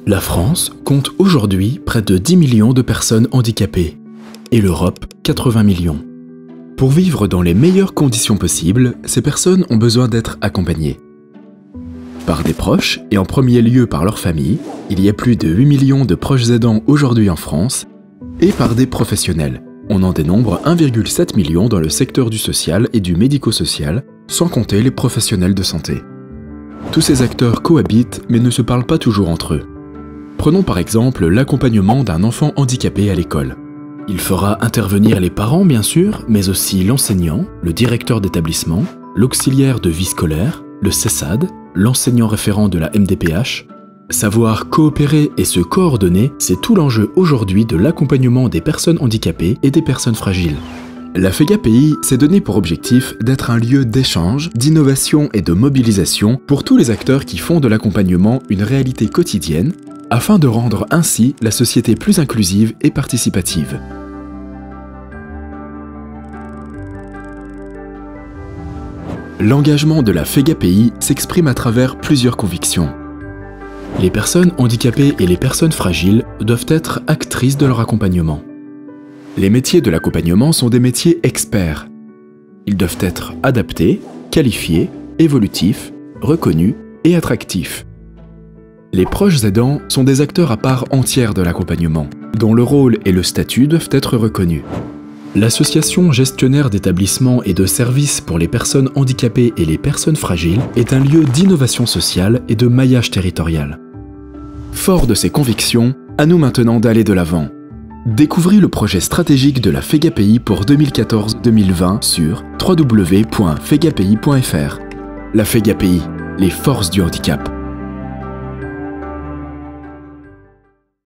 La France compte aujourd'hui près de 10 millions de personnes handicapées et l'Europe 80 millions. Pour vivre dans les meilleures conditions possibles, ces personnes ont besoin d'être accompagnées. Par des proches et en premier lieu par leur famille, il y a plus de 8 millions de proches aidants aujourd'hui en France, et par des professionnels. On en dénombre 1,7 million dans le secteur du social et du médico-social, sans compter les professionnels de santé. Tous ces acteurs cohabitent mais ne se parlent pas toujours entre eux. Prenons par exemple l'accompagnement d'un enfant handicapé à l'école. Il fera intervenir les parents bien sûr, mais aussi l'enseignant, le directeur d'établissement, l'auxiliaire de vie scolaire, le CESAD, l'enseignant référent de la MDPH. Savoir coopérer et se coordonner, c'est tout l'enjeu aujourd'hui de l'accompagnement des personnes handicapées et des personnes fragiles. La FEGAPI s'est donné pour objectif d'être un lieu d'échange, d'innovation et de mobilisation pour tous les acteurs qui font de l'accompagnement une réalité quotidienne, afin de rendre ainsi la société plus inclusive et participative. L'engagement de la FEGAPI s'exprime à travers plusieurs convictions. Les personnes handicapées et les personnes fragiles doivent être actrices de leur accompagnement. Les métiers de l'accompagnement sont des métiers experts. Ils doivent être adaptés, qualifiés, évolutifs, reconnus et attractifs. Les proches aidants sont des acteurs à part entière de l'accompagnement, dont le rôle et le statut doivent être reconnus. L'association gestionnaire d'établissements et de services pour les personnes handicapées et les personnes fragiles est un lieu d'innovation sociale et de maillage territorial. Fort de ces convictions, à nous maintenant d'aller de l'avant. Découvrez le projet stratégique de la FEGAPI pour 2014-2020 sur www.fegapi.fr. La FEGAPI, les forces du handicap.